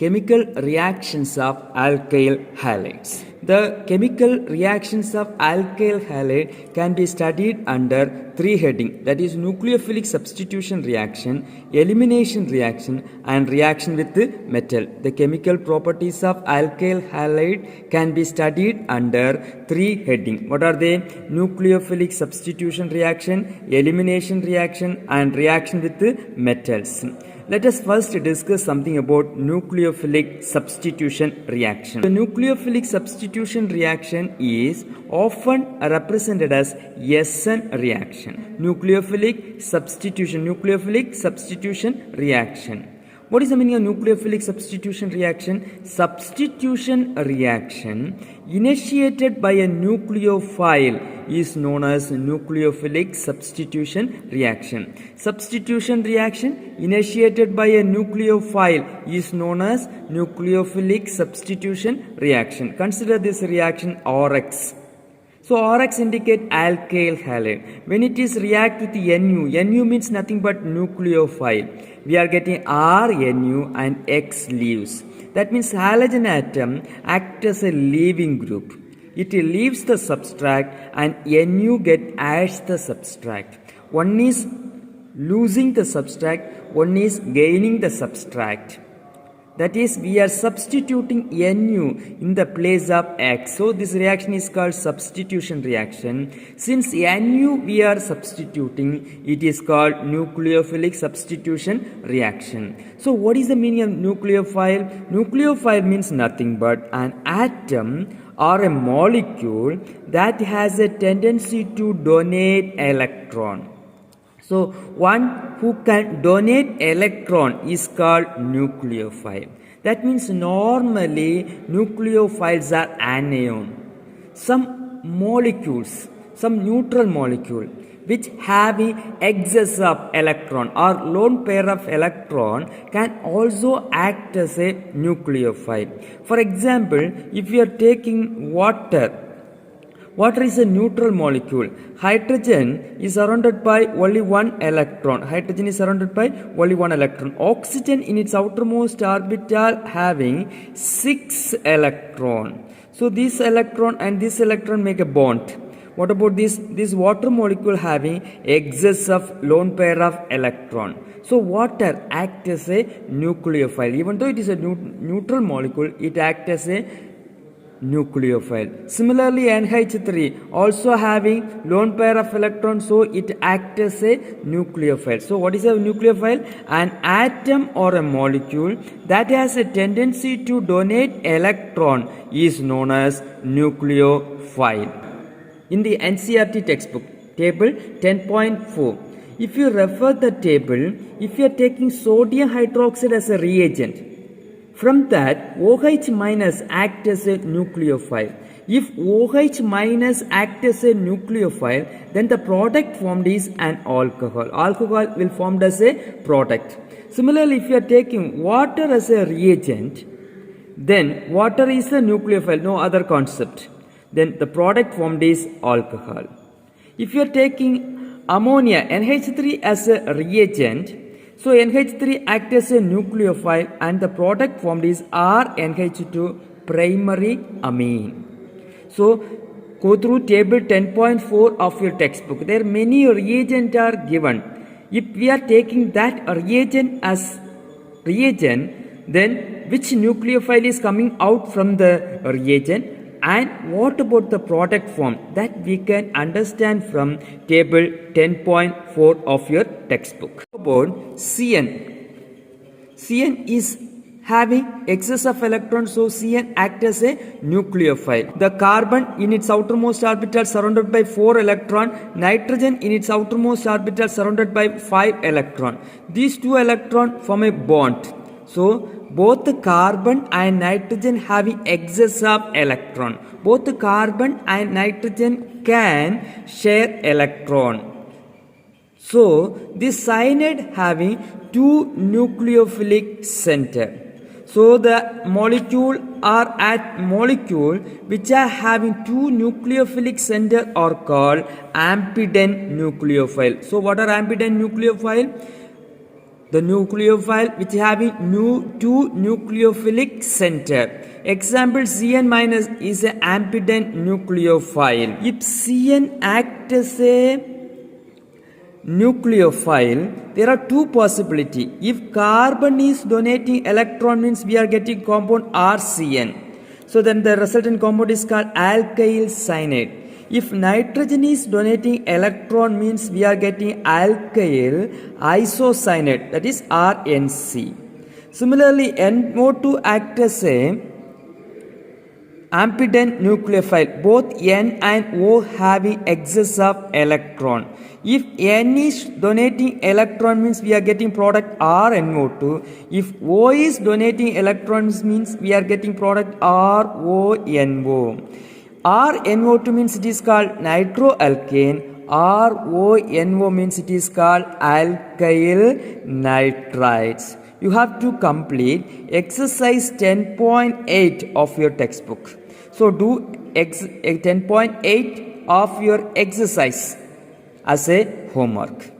chemical reactions of alkyl halides. The chemical reactions of alkyl halide can be studied under three headings, that is nucleophilic substitution reaction, elimination reaction and reaction with metal. The chemical properties of alkyl halide can be studied under three headings. What are they? Nucleophilic substitution reaction, elimination reaction and reaction with metals. Let us first discuss something about nucleophilic substitution reaction. The nucleophilic substitution reaction is often represented as SN reaction. Nucleophilic substitution reaction. What is the meaning of nucleophilic substitution reaction? Substitution reaction initiated by a nucleophile is known as nucleophilic substitution reaction. Substitution reaction initiated by a nucleophile is known as nucleophilic substitution reaction. Consider this reaction RX. So RX indicate alkyl halide. When it is react with Nu means nothing but nucleophile. We are getting RNu and X leaves. That means halogen atom acts as a leaving group. It leaves the substrate and Nu adds the substrate. One is losing the substrate, one is gaining the substrate. That is, we are substituting Nu in the place of X. So this reaction is called substitution reaction. Since Nu we are substituting, it is called nucleophilic substitution reaction. So what is the meaning of nucleophile? Nucleophile means nothing but an atom or a molecule that has a tendency to donate electron. So one who can donate electron is called nucleophile. That means normally nucleophiles are anion. Some molecules, some neutral molecule which having excess of electron or lone pair of electron can also act as a nucleophile. For example, if you are taking water, water is a neutral molecule. Hydrogen is surrounded by only one electron. Oxygen in its outermost orbital having 6 electrons. So this electron and this electron make a bond. What about this water molecule having excess of lone pair of electron? So water acts as a nucleophile. Even though it is a neutral molecule, it acts as a nucleophile. Similarly, NH3 also having lone pair of electrons, so it acts as a nucleophile. So what is a nucleophile? An atom or a molecule that has a tendency to donate electron is known as nucleophile. In the NCERT textbook, table 10.4, if you refer the table, if you are taking sodium hydroxide as a reagent, from that, OH minus acts as a nucleophile. If OH minus acts as a nucleophile, then the product formed is an alcohol. Alcohol will formed as a product. Similarly, if you are taking water as a reagent, then water is a nucleophile, no other concept. Then the product formed is alcohol. If you are taking ammonia, NH3 as a reagent, so NH3 acts as a nucleophile and the product formed is RNH2 primary amine. So go through table 10.4 of your textbook. There many reagents are given. If we are taking that reagent as reagent, then which nucleophile is coming out from the reagent? And what about the product form? That we can understand from table 10.4 of your textbook. About Cn. Cn is having excess of electrons, so Cn acts as a nucleophile. The carbon in its outermost orbital surrounded by 4 electrons, nitrogen in its outermost orbital surrounded by 5 electrons. These 2 electrons form a bond. So both the carbon and nitrogen having excess of electron. Both the carbon and nitrogen can share electron. So this cyanide having 2 nucleophilic center. So the molecule which are having 2 nucleophilic center are called ampidine nucleophile. So what are ampidine nucleophile? The nucleophile which having two nucleophilic center. Example, Cn minus is an ampident nucleophile. If Cn acts as a nucleophile, there are two possibilities. If carbon is donating electron, means we are getting compound RCN. So then the resultant compound is called alkyl cyanide. If nitrogen is donating electron, means we are getting alkyl isocyanate, that is RNC. Similarly, NO2 acts as a ampident nucleophile. Both N and O having excess of electron. If N is donating electron, means we are getting product RNO2. If O is donating electrons, means we are getting product RONO. RNO2 means it is called nitroalkane. RONO means it is called alkyl nitrides. You have to complete exercise 10.8 of your textbook. So do 10.8 of your exercise as a homework.